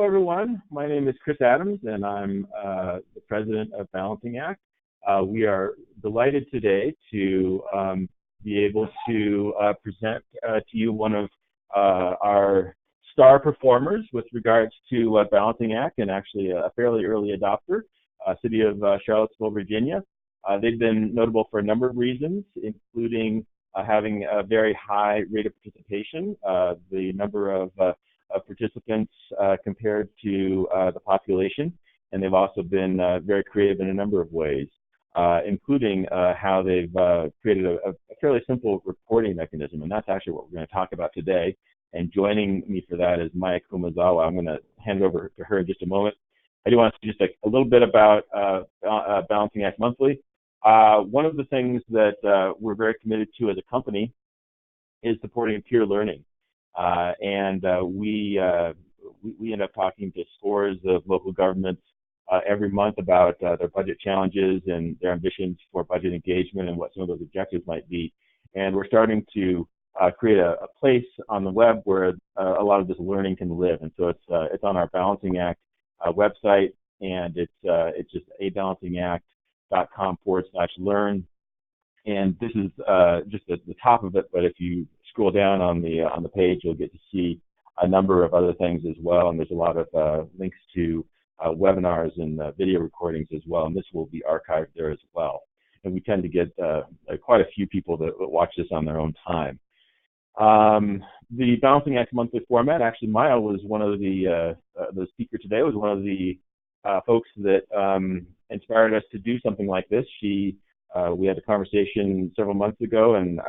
everyone. My name is Chris Adams, and I'm the president of Balancing Act. We are delighted today to be able to present to you one of our star performers with regards to Balancing Act, and actually a fairly early adopter, City of Charlottesville, Virginia. They've been notable for a number of reasons, including having a very high rate of participation. The number of participants compared to the population, and they've also been very creative in a number of ways, including how they've created a fairly simple reporting mechanism, and that's actually what we're going to talk about today. And joining me for that is Maya Kumazawa. I'm going to hand it over to her in just a moment. I do want to say just a little bit about Balancing Act Monthly. One of the things that we're very committed to as a company is supporting peer learning. We end up talking to scores of local governments every month about their budget challenges and their ambitions for budget engagement and what some of those objectives might be. And we're starting to create a place on the web where a lot of this learning can live. And so it's on our Balancing Act website, and it's just abalancingact.com/learn. And this is just at the top of it, but if you scroll down on the page, you'll get to see a number of other things as well. And there's a lot of links to webinars and video recordings as well. And this will be archived there as well. And we tend to get quite a few people that watch this on their own time. The Balancing Act Monthly format, actually Maya was one of the speaker today, was one of the folks that inspired us to do something like this. We had a conversation several months ago, and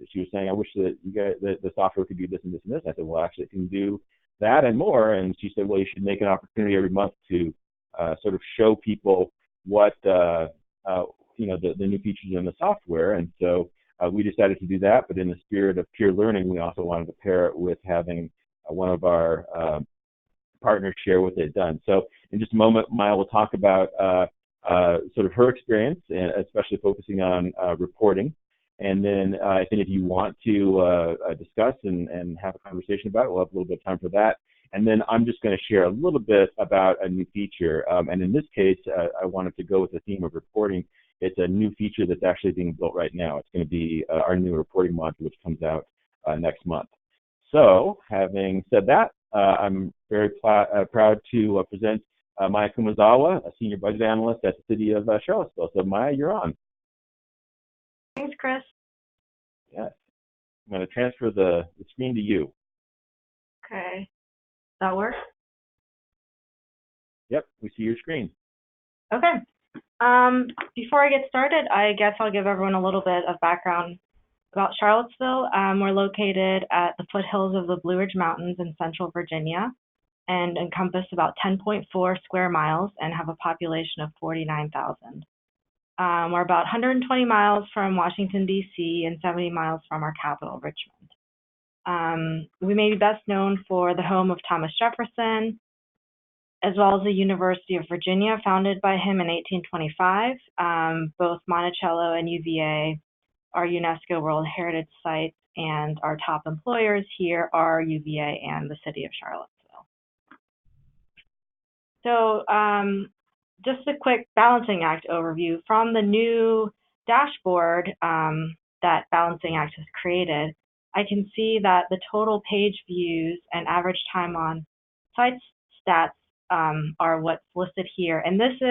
she was saying, I wish that you guys, the software could do this and this and this. I said, well, actually it can do that and more. And she said, well, you should make an opportunity every month to sort of show people what, the new features in the software. And so we decided to do that, but in the spirit of peer learning, we also wanted to pair it with having one of our partners share what they've done. So in just a moment, Maya will talk about sort of her experience, and especially focusing on reporting. And then I think if you want to discuss and have a conversation about it, we'll have a little bit of time for that. And then I'm just going to share a little bit about a new feature. And in this case, I wanted to go with the theme of reporting. It's a new feature that's actually being built right now. It's going to be our new reporting module, which comes out next month. So having said that, I'm very proud to present Maya Kumazawa, a senior budget analyst at the City of Charlottesville. So Maya, you're on. Thanks, Chris. Yes. I'm going to transfer the screen to you. Okay. That work? Yep, we see your screen. Okay. Before I get started, I guess I'll give everyone a little bit of background about Charlottesville. We're located at the foothills of the Blue Ridge Mountains in central Virginia, and encompass about 10.4 square miles and have a population of 49,000. We're about 120 miles from Washington, D.C., and 70 miles from our capital, Richmond. We may be best known for the home of Thomas Jefferson, as well as the University of Virginia, founded by him in 1825. Both Monticello and UVA are UNESCO World Heritage Sites, and our top employers here are UVA and the City of Charlottesville. So just a quick Balancing Act overview. From the new dashboard that Balancing Act has created, I can see that the total page views and average time on site stats are what's listed here. And these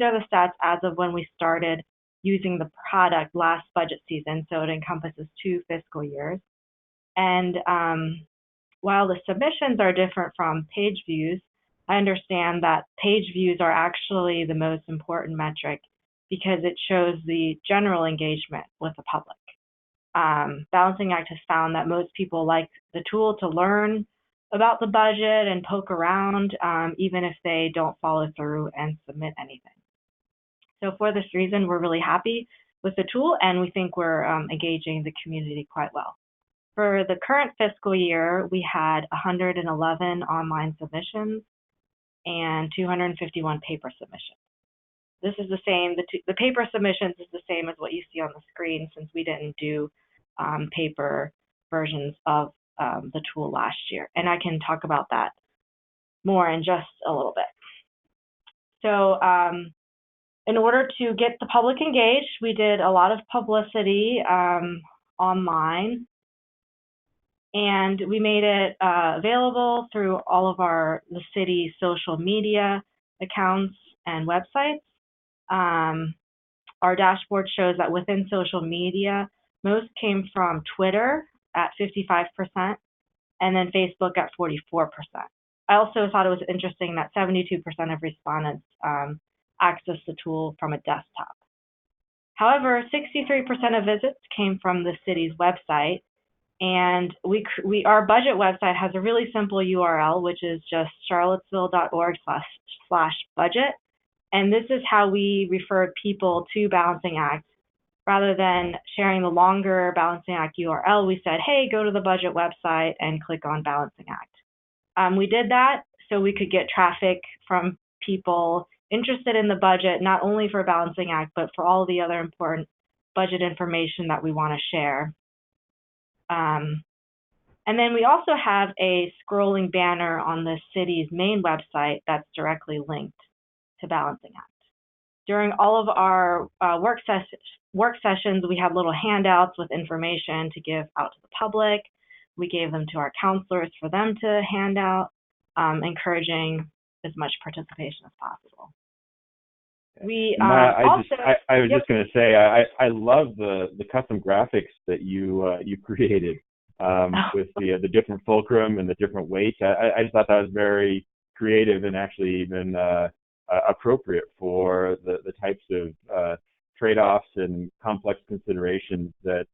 are the stats as of when we started using the product last budget season, so it encompasses 2 fiscal years. And while the submissions are different from page views, I understand that page views are actually the most important metric because it shows the general engagement with the public. Balancing Act has found that most people like the tool to learn about the budget and poke around, even if they don't follow through and submit anything. So for this reason, we're really happy with the tool, and we think we're engaging the community quite well. For the current fiscal year, we had 111 online submissions and 251 paper submissions. This is the same, the paper submissions is the same as what you see on the screen, since we didn't do paper versions of the tool last year. And I can talk about that more in just a little bit. So in order to get the public engaged, we did a lot of publicity online, and we made it available through all of the city's social media accounts and websites. Our dashboard shows that within social media, most came from Twitter at 55%, and then Facebook at 44%. I also thought it was interesting that 72% of respondents accessed the tool from a desktop. However, 63% of visits came from the city's website, and our budget website has a really simple URL, which is just charlottesville.org/budget. And this is how we referred people to Balancing Act. Rather than sharing the longer Balancing Act URL, we said, hey, go to the budget website and click on Balancing Act. We did that so we could get traffic from people interested in the budget, not only for Balancing Act, but for all the other important budget information that we want to share. And then we also have a scrolling banner on the city's main website that's directly linked to Balancing Act. During all of our work sessions, we had little handouts with information to give out to the public. We gave them to our counselors for them to hand out, encouraging as much participation as possible. I was just going to say, I love the custom graphics that you created with the different fulcrum and the different weights. I just thought that was very creative and actually even appropriate for the types of trade-offs and complex considerations that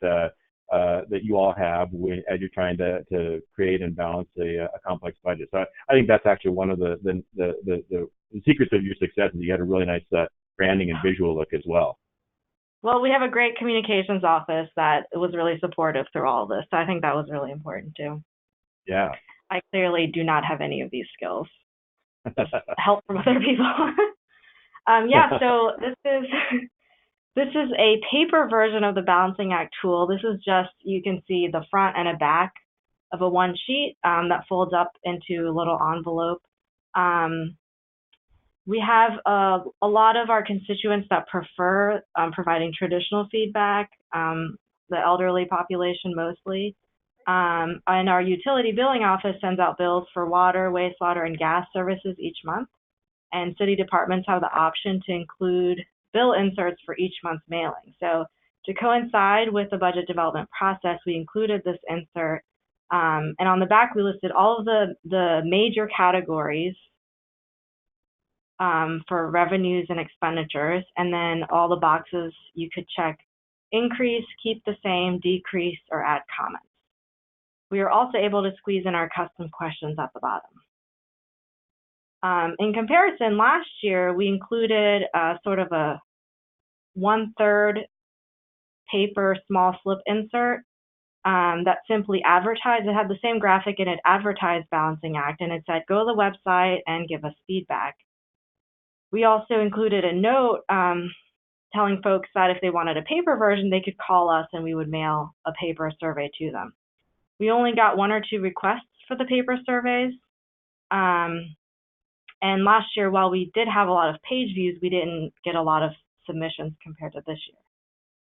you all have as you're trying to create and balance a complex budget. So I think that's actually one of the secrets of your success is you had a really nice branding and visual look as well. Well, we have a great communications office that was really supportive through all of this. So I think that was really important too. Yeah. I clearly do not have any of these skills. Help from other people. So this is a paper version of the Balancing Act tool. This is just, you can see the front and a back of a one sheet that folds up into a little envelope. We have a lot of our constituents that prefer providing traditional feedback, the elderly population mostly. And our utility billing office sends out bills for water, wastewater, and gas services each month. And city departments have the option to include bill inserts for each month's mailing. So to coincide with the budget development process, we included this insert. And on the back, we listed all of the major categories for revenues and expenditures, and then all the boxes you could check: increase, keep the same, decrease, or add comments. We are also able to squeeze in our custom questions at the bottom. In comparison, last year we included sort of a 1/3 paper small slip insert that simply advertised. It had the same graphic and it advertised Balancing Act, and it said, go to the website and give us feedback. We also included a note telling folks that if they wanted a paper version, they could call us and we would mail a paper survey to them. We only got 1 or 2 requests for the paper surveys. And last year, while we did have a lot of page views, we didn't get a lot of submissions compared to this year.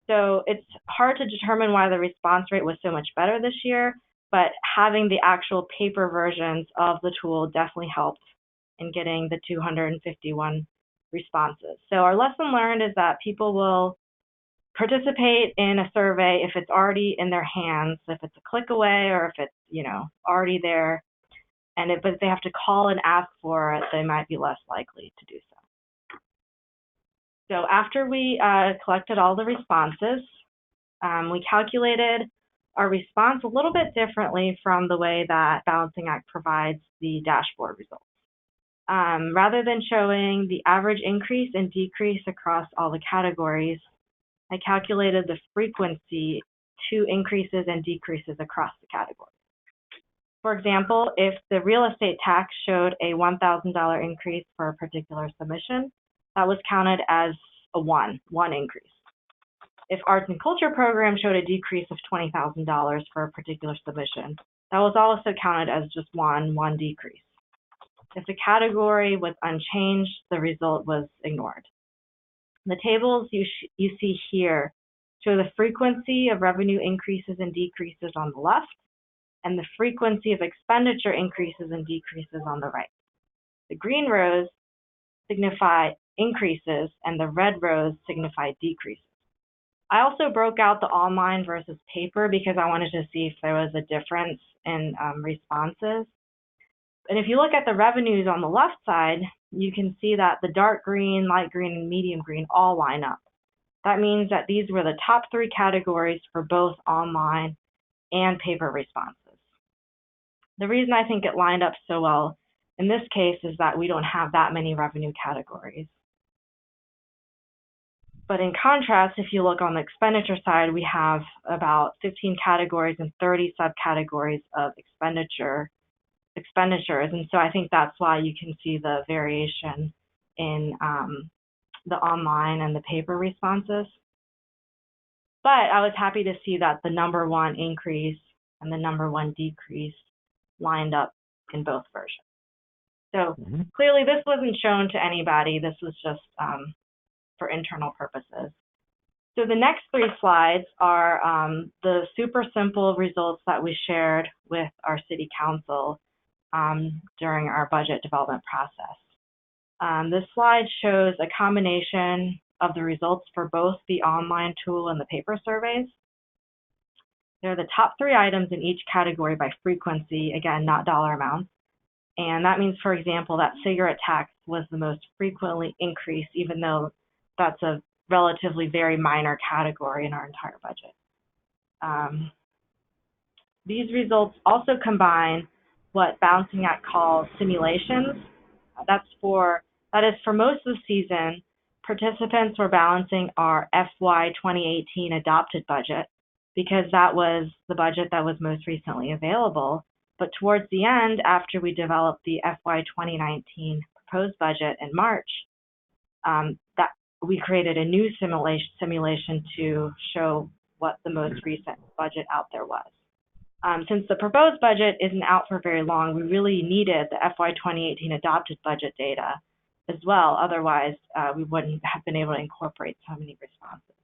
So it's hard to determine why the response rate was so much better this year, but having the actual paper versions of the tool definitely helped in getting the 251 responses. So our lesson learned is that people will participate in a survey if it's already in their hands, if it's a click away, or if it's already there. But if they have to call and ask for it, they might be less likely to do so. So after we collected all the responses, we calculated our response a little bit differently from the way that Balancing Act provides the dashboard results. Rather than showing the average increase and decrease across all the categories, I calculated the frequency to increases and decreases across the categories. For example, if the real estate tax showed a $1,000 increase for a particular submission, that was counted as a one increase. If arts and culture program showed a decrease of $20,000 for a particular submission, that was also counted as just one decrease. If the category was unchanged, the result was ignored. The tables you see here show the frequency of revenue increases and decreases on the left, and the frequency of expenditure increases and decreases on the right. The green rows signify increases, and the red rows signify decreases. I also broke out the online versus paper because I wanted to see if there was a difference in responses. And if you look at the revenues on the left side, you can see that the dark green, light green, and medium green all line up. That means that these were the top 3 categories for both online and paper responses. The reason I think it lined up so well in this case is that we don't have that many revenue categories. But in contrast, if you look on the expenditure side, we have about 15 categories and 30 subcategories of expenditures. And so I think that's why you can see the variation in the online and the paper responses. But I was happy to see that the number 1 increase and the number 1 decrease lined up in both versions. So clearly this wasn't shown to anybody. This was just for internal purposes. So the next 3 slides are the super simple results that we shared with our city council during our budget development process. This slide shows a combination of the results for both the online tool and the paper surveys. They're the top 3 items in each category by frequency, again, not dollar amounts. And that means, for example, that cigarette tax was the most frequently increased, even though that's a relatively very minor category in our entire budget. These results also combine what Balancing Act calls simulations. That is for most of the season, participants were balancing our FY 2018 adopted budget because that was the budget that was most recently available. But towards the end, after we developed the FY 2019 proposed budget in March, that we created a new simulation to show what the most recent budget out there was. Since the proposed budget isn't out for very long, we really needed the FY 2018 adopted budget data as well. Otherwise, we wouldn't have been able to incorporate so many responses.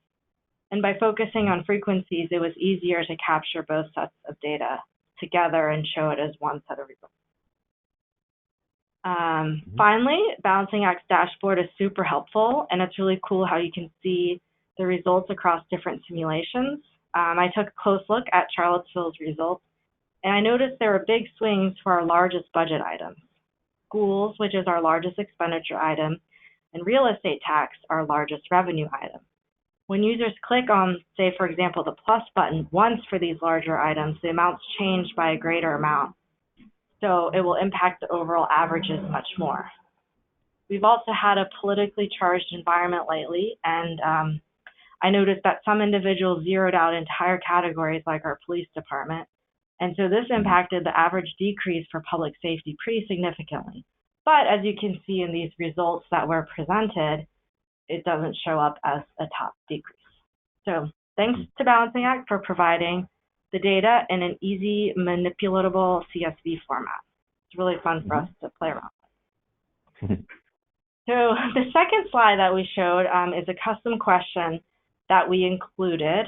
And by focusing on frequencies, it was easier to capture both sets of data together and show it as one set of results. Finally, Balancing Act's dashboard is super helpful, and it's really cool how you can see the results across different simulations. I took a close look at Charlottesville's results, and I noticed there were big swings for our largest budget items. Schools, which is our largest expenditure item, and real estate tax, our largest revenue item. When users click on, say, for example, the plus button once for these larger items, the amounts change by a greater amount. So it will impact the overall averages much more. We've also had a politically charged environment lately, and I noticed that some individuals zeroed out entire categories like our police department. And so this impacted the average decrease for public safety pretty significantly. But as you can see in these results that were presented, it doesn't show up as a top decrease. So thanks to Balancing Act for providing the data in an easy, manipulatable CSV format. It's really fun for us to play around with. So the second slide that we showed is a custom question that we included.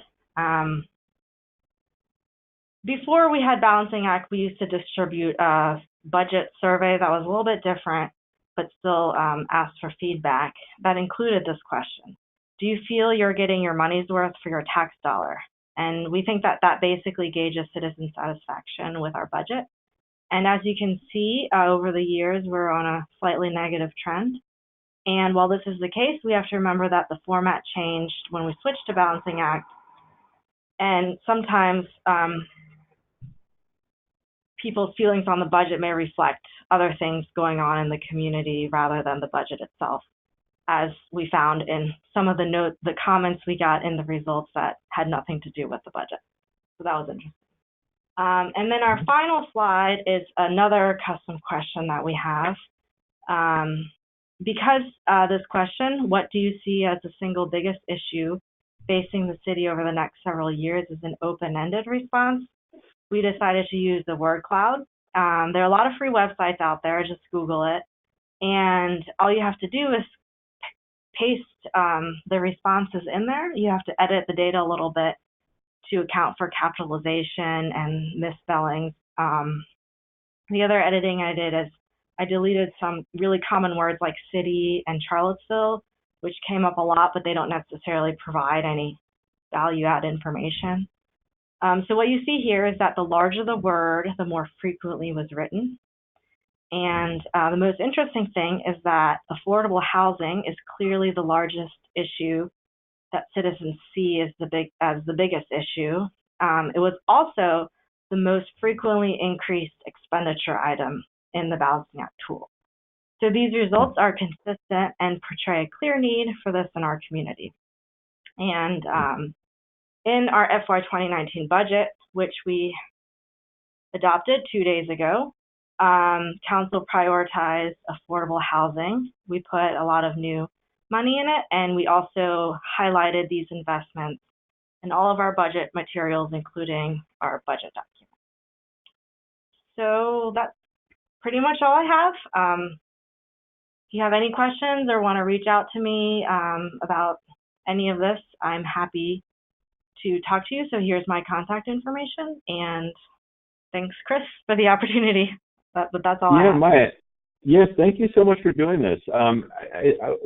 Before we had Balancing Act, we used to distribute a budget survey that was a little bit different, but still asked for feedback that included this question. Do you feel you're getting your money's worth for your tax dollar? And we think that that basically gauges citizen satisfaction with our budget. And as you can see, over the years, we're on a slightly negative trend. And while this is the case, we have to remember that the format changed when we switched to Balancing Act. And sometimes people's feelings on the budget may reflect other things going on in the community rather than the budget itself, as we found in some of the comments we got in the results that had nothing to do with the budget. So that was interesting. And then our final slide is another custom question that we have. Because this question, what do you see as the single biggest issue facing the city over the next several years, is an open-ended response, we decided to use the word cloud There are a lot of free websites out there. Just Google it. And all you have to do is paste the responses in there. You have to edit the data a little bit to account for capitalization and misspellings. The other editing I did is I deleted some really common words like city and Charlottesville, which came up a lot, but they don't necessarily provide any value-add information. So what you see here is that the larger the word, the more frequently was written. And the most interesting thing is that affordable housing is clearly the largest issue that citizens see as the biggest issue. It was also the most frequently increased expenditure item in the Balancing Act tool. So these results are consistent and portray a clear need for this in our community. And in our FY 2019 budget, which we adopted 2 days ago, Council prioritized affordable housing. We put a lot of new money in it, and we also highlighted these investments in all of our budget materials, including our budget document. So that's pretty much all I have. If you have any questions or want to reach out to me about any of this, I'm happy to talk to you. So here's my contact information, and thanks, Chris, for the opportunity. But that's all I have. Maya. Yes, thank you so much for doing this.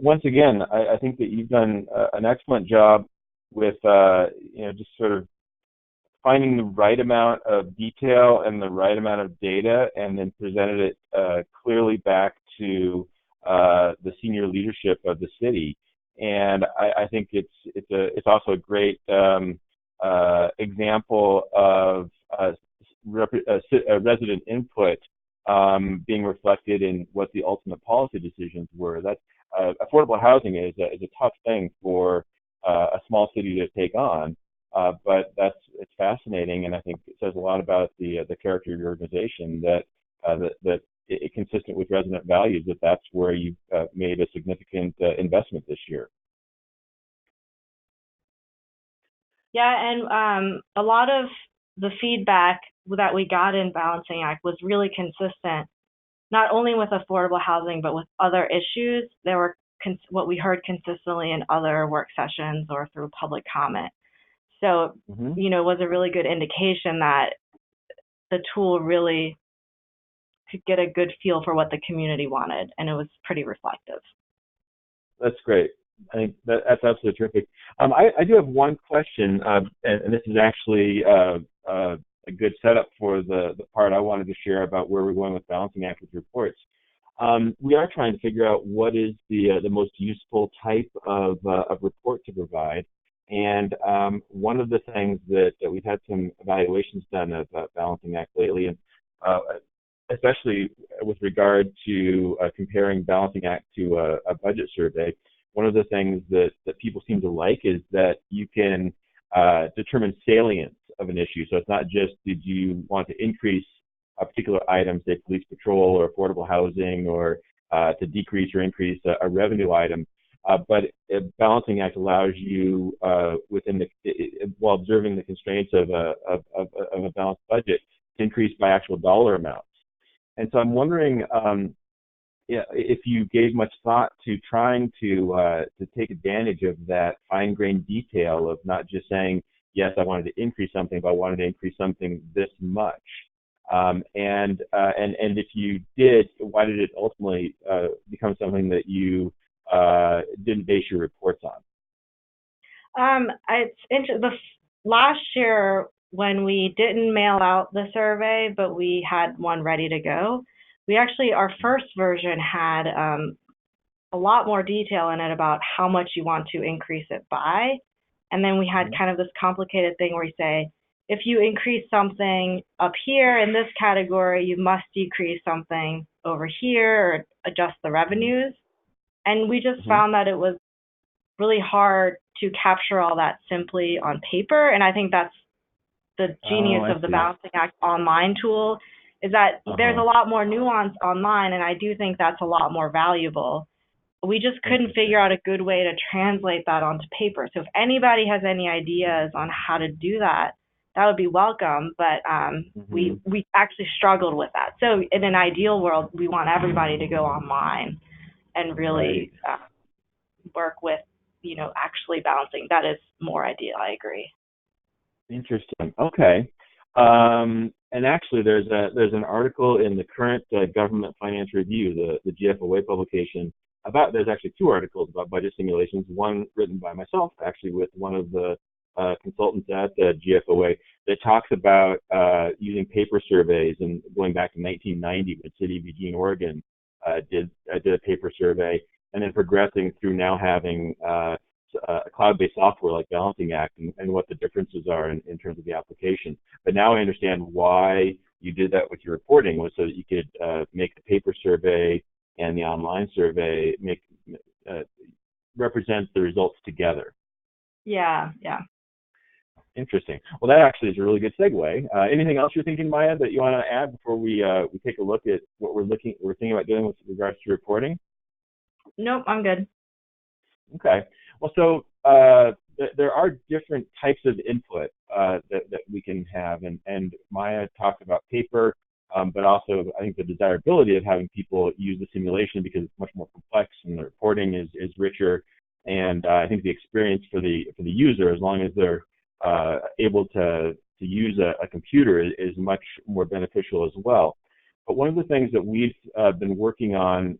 Once again, I think that you've done an excellent job with just sort of finding the right amount of detail and the right amount of data, and then presented it clearly back to the senior leadership of the city. And I think it's also a great example of resident input being reflected in what the ultimate policy decisions were. That's affordable housing is a tough thing for a small city to take on, but it's fascinating, and I think it says a lot about the character of your organization that it consistent with resident values, that's where you've made a significant investment this year. Yeah, and a lot of the feedback that we got in Balancing Act was really consistent, not only with affordable housing, but with other issues. There were what we heard consistently in other work sessions or through public comment. So, it was a really good indication that the tool really could get a good feel for what the community wanted, and it was pretty reflective. That's great. I think that's absolutely terrific. I do have one question, and this is actually a good setup for the part I wanted to share about where we're going with Balancing Act with reports. We are trying to figure out what is the most useful type of report to provide. And one of the things that we've had some evaluations done of Balancing Act lately, and especially with regard to comparing Balancing Act to a budget survey, one of the things that people seem to like is that you can determine salience of an issue. So it's not just did you want to increase a particular item, say police patrol or affordable housing, or to decrease or increase a revenue item, but Balancing Act allows you, while observing the constraints of a balanced budget, to increase by actual dollar amounts. And so I'm wondering if you gave much thought to trying to take advantage of that fine-grained detail of not just saying, yes, I wanted to increase something, but I wanted to increase something this much. And if you did, why did it ultimately become something that you didn't base your reports on? It's interesting. Last year, when we didn't mail out the survey, but we had one ready to go, our first version had a lot more detail in it about how much you want to increase it by. And then we had kind of this complicated thing where you say, if you increase something up here in this category, you must decrease something over here or adjust the revenues. And we just found that it was really hard to capture all that simply on paper. And I think that's the genius of the Balancing Act online tool, is that there's a lot more nuance online, and I do think that's a lot more valuable. We just couldn't figure out a good way to translate that onto paper. So if anybody has any ideas on how to do that, that would be welcome, but we actually struggled with that. So in an ideal world, we want everybody to go online and really work with, actually balancing. That is more ideal. I agree. Interesting. Okay. And actually, there's an article in the current Government Finance Review, the GFOA publication, there's actually two articles about budget simulations. One written by myself, actually, with one of the consultants at the GFOA, that talks about using paper surveys, and going back to 1990 when City of Eugene, Oregon, did a paper survey, and then progressing through now having a cloud-based software like Balancing Act, and what the differences are in terms of the application. But now I understand why you did that with your reporting, was so that you could make the paper survey and the online survey represent the results together. Yeah. Interesting. Well, that actually is a really good segue. Anything else you're thinking, Maya, that you want to add before we take a look at what we're thinking about doing with regards to reporting? Nope, I'm good. Okay. Well, so there are different types of input that we can have, and Maya talked about paper, but also I think the desirability of having people use the simulation because it's much more complex and the reporting is richer, and I think the experience for the user, as long as they're able to use a computer, is much more beneficial as well. But one of the things that we've been working on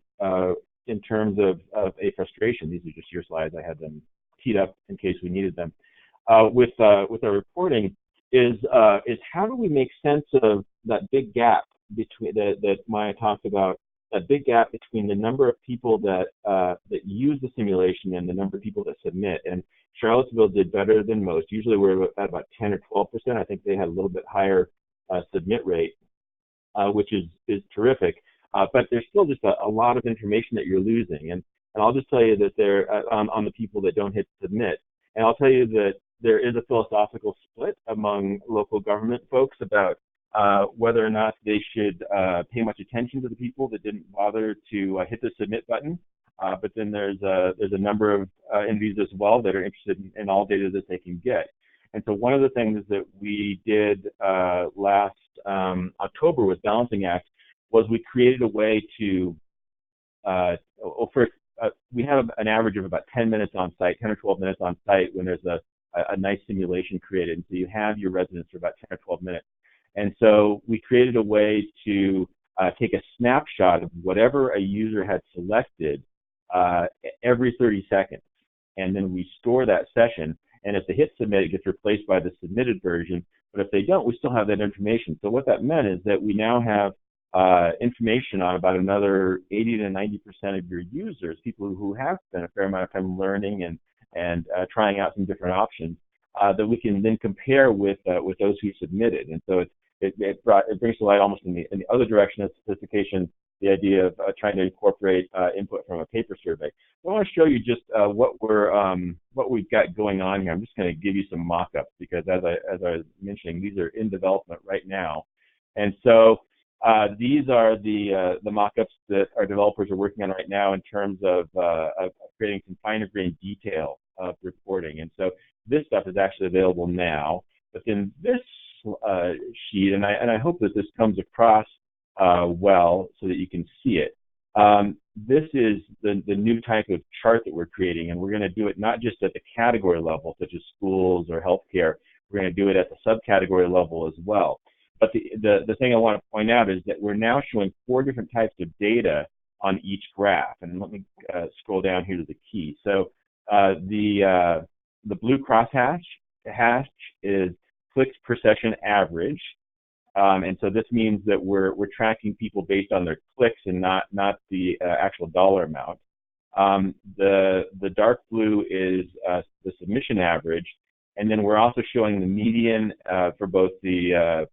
in terms of a frustration, these are just your slides, I had them teed up in case we needed them, with our reporting, is how do we make sense of that big gap between that Maya talked about, that big gap between the number of people that use the simulation and the number of people that submit. And Charlottesville did better than most. Usually we're at about 10 or 12%. I think they had a little bit higher submit rate, which is terrific. But there's still just a lot of information that you're losing. And I'll just tell you that there on the people that don't hit submit. And I'll tell you that there is a philosophical split among local government folks about whether or not they should pay much attention to the people that didn't bother to hit the submit button. But then there's a number of entities as well that are interested in all data that they can get. And so one of the things that we did last October with Balancing Act was we created a way to, we have an average of about 10 minutes on site, 10 or 12 minutes on site when there's a nice simulation created. And so you have your residents for about 10 or 12 minutes. And so we created a way to take a snapshot of whatever a user had selected every 30 seconds. And then we store that session. And if they hit submit, it gets replaced by the submitted version. But if they don't, we still have that information. So what that meant is that we now have information on about another 80 to 90% of your users, people who have spent a fair amount of time learning and trying out some different options that we can then compare with those who submitted. And so it brings to light almost in the other direction of sophistication, the idea of trying to incorporate input from a paper survey. I want to show you just what we've got going on here. I'm just going to give you some mock-ups because as I was mentioning, these are in development right now. And so these are the mock-ups that our developers are working on right now in terms of creating some finer-grained detail of reporting. And so this stuff is actually available now. But then this sheet, and I hope that this comes across well so that you can see it. This is the new type of chart that we're creating, and we're going to do it not just at the category level, such as schools or healthcare. We're going to do it at the subcategory level as well. But the thing I want to point out is that we're now showing 4 different types of data on each graph. And let me scroll down here to the key. So the blue crosshatch is clicks per session average. And so this means that we're tracking people based on their clicks and not the actual dollar amount. The dark blue is the submission average. And then we're also showing the median for both the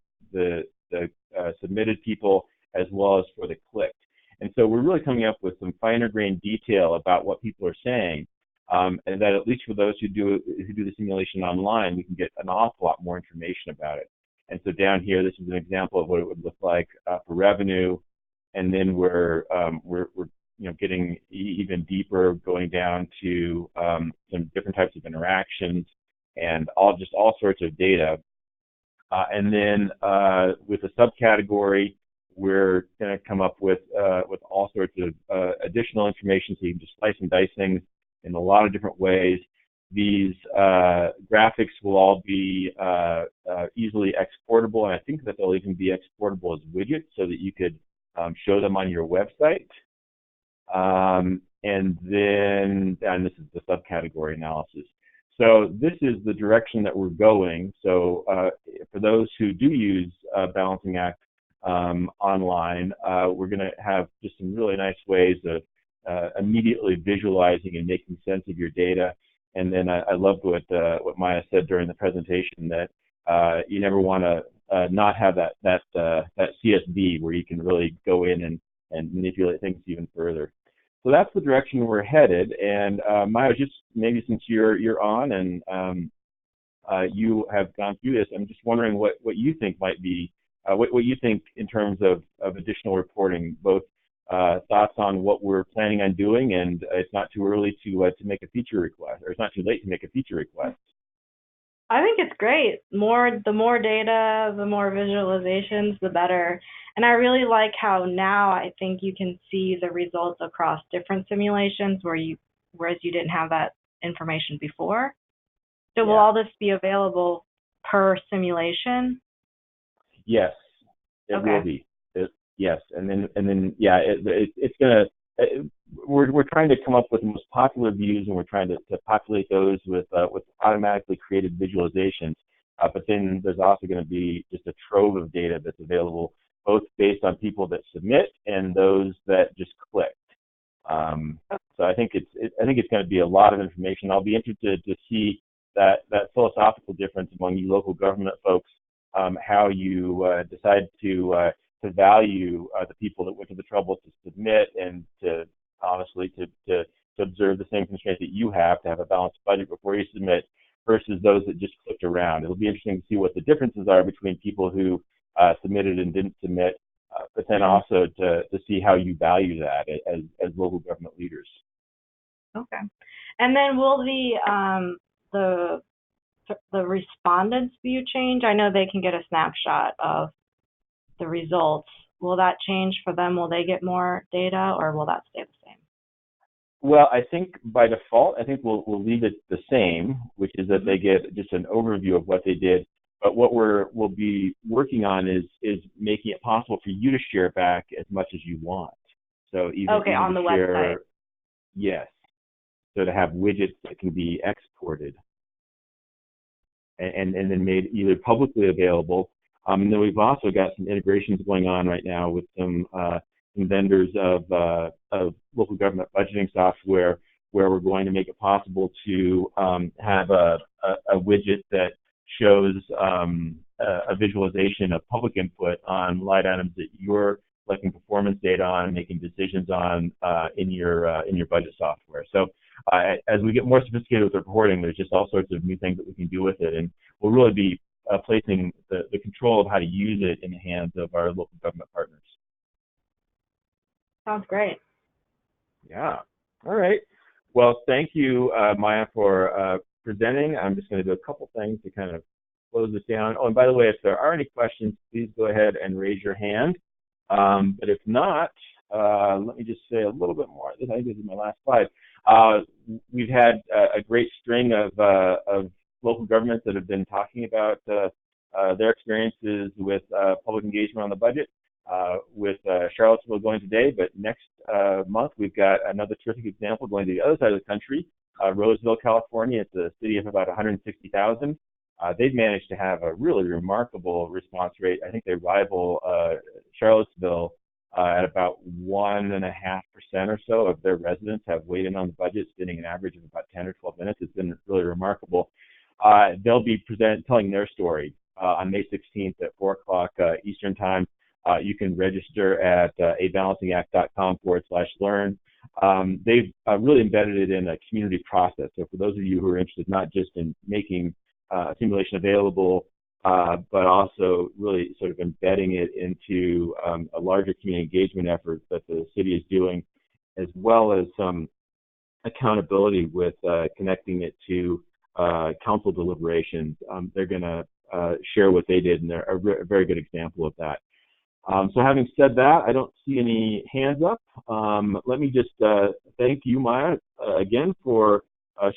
submitted people as well as for the clicked. And so we're really coming up with some finer grained detail about what people are saying, and that at least for those who do the simulation online, we can get an awful lot more information about it. And so down here, this is an example of what it would look like for revenue, and then we're getting even deeper, going down to some different types of interactions and all sorts of data. And then with a subcategory, we're going to come up with all sorts of additional information, so you can just slice and dice things in a lot of different ways. These graphics will all be easily exportable, and I think that they'll even be exportable as widgets so that you could show them on your website. And this is the subcategory analysis. So this is the direction that we're going. So for those who do use Balancing Act online, we're going to have just some really nice ways of immediately visualizing and making sense of your data. And then I loved what Maya said during the presentation, that you never want to not have that CSV where you can really go in and manipulate things even further. So that's the direction we're headed. And Maya, just maybe since you're on and you have gone through this, I'm just wondering what you think might be, what you think in terms of additional reporting, both thoughts on what we're planning on doing, and it's not too early to make a feature request, or it's not too late to make a feature request. I think it's great. The more data, the more visualizations, the better. And I really like how now I think you can see the results across different simulations whereas you didn't have that information before. So will all this be available per simulation? Yes, it will be. Yes, and then yeah, it's gonna. We're trying to come up with the most popular views, and we're trying to populate those with automatically created visualizations. But then there's also going to be just a trove of data that's available, both based on people that submit and those that just clicked. So I think it's going to be a lot of information. I'll be interested to see that philosophical difference among you local government folks, how you decide to value the people that went to the trouble to submit, and to honestly to observe the same constraints that you have to have a balanced budget before you submit, versus those that just clicked around. It'll be interesting to see what the differences are between people who submitted and didn't submit, but then also to see how you value that as local government leaders. Okay. And then will the respondents view change? I know they can get a snapshot of the results. Will that change for them? Will they get more data, or will that stay the same? Well, I think by default, I think we'll leave it the same, which is that they get just an overview of what they did. But what we'll be working on is making it possible for you to share back as much as you want. So even on the website. Yes. So to have widgets that can be exported and then made either publicly available. And then we've also got some integrations going on right now with some vendors of local government budgeting software, where we're going to make it possible to have a widget that shows a visualization of public input on line items that you're collecting performance data on, making decisions on in your budget software. So as we get more sophisticated with the reporting, there's just all sorts of new things that we can do with it, and we'll really be placing the control of how to use it in the hands of our local government partners. Sounds great. Yeah. All right. Well, thank you, Maya, for presenting. I'm just going to do a couple things to kind of close this down. Oh, and by the way, if there are any questions, please go ahead and raise your hand. But if not, let me just say a little bit more. I think this is my last slide. We've had a great string of local governments that have been talking about their experiences with public engagement on the budget, with Charlottesville going today. But next month, we've got another terrific example going to the other side of the country, Roseville, California. It's a city of about 160,000. They've managed to have a really remarkable response rate. I think they rival Charlottesville at about 1.5% or so of their residents have weighed in on the budget, spending an average of about 10 or 12 minutes. It's been really remarkable. They'll be telling their story on May 16th at 4 o'clock Eastern Time. You can register at abalancingact.com/learn. They've really embedded it in a community process. So for those of you who are interested not just in making simulation available, but also really sort of embedding it into a larger community engagement effort that the city is doing, as well as some accountability with connecting it to council deliberations. They're going to share what they did, and they're a very good example of that. So having said that, I don't see any hands up. Let me just thank you, Maya, again for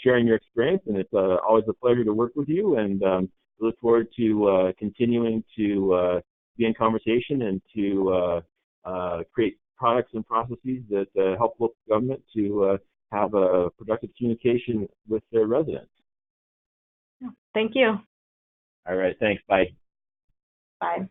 sharing your experience, and it's always a pleasure to work with you, and look forward to continuing to be in conversation and to create products and processes that help local government to have a productive communication with their residents. Thank you. All right, thanks. Bye. Bye.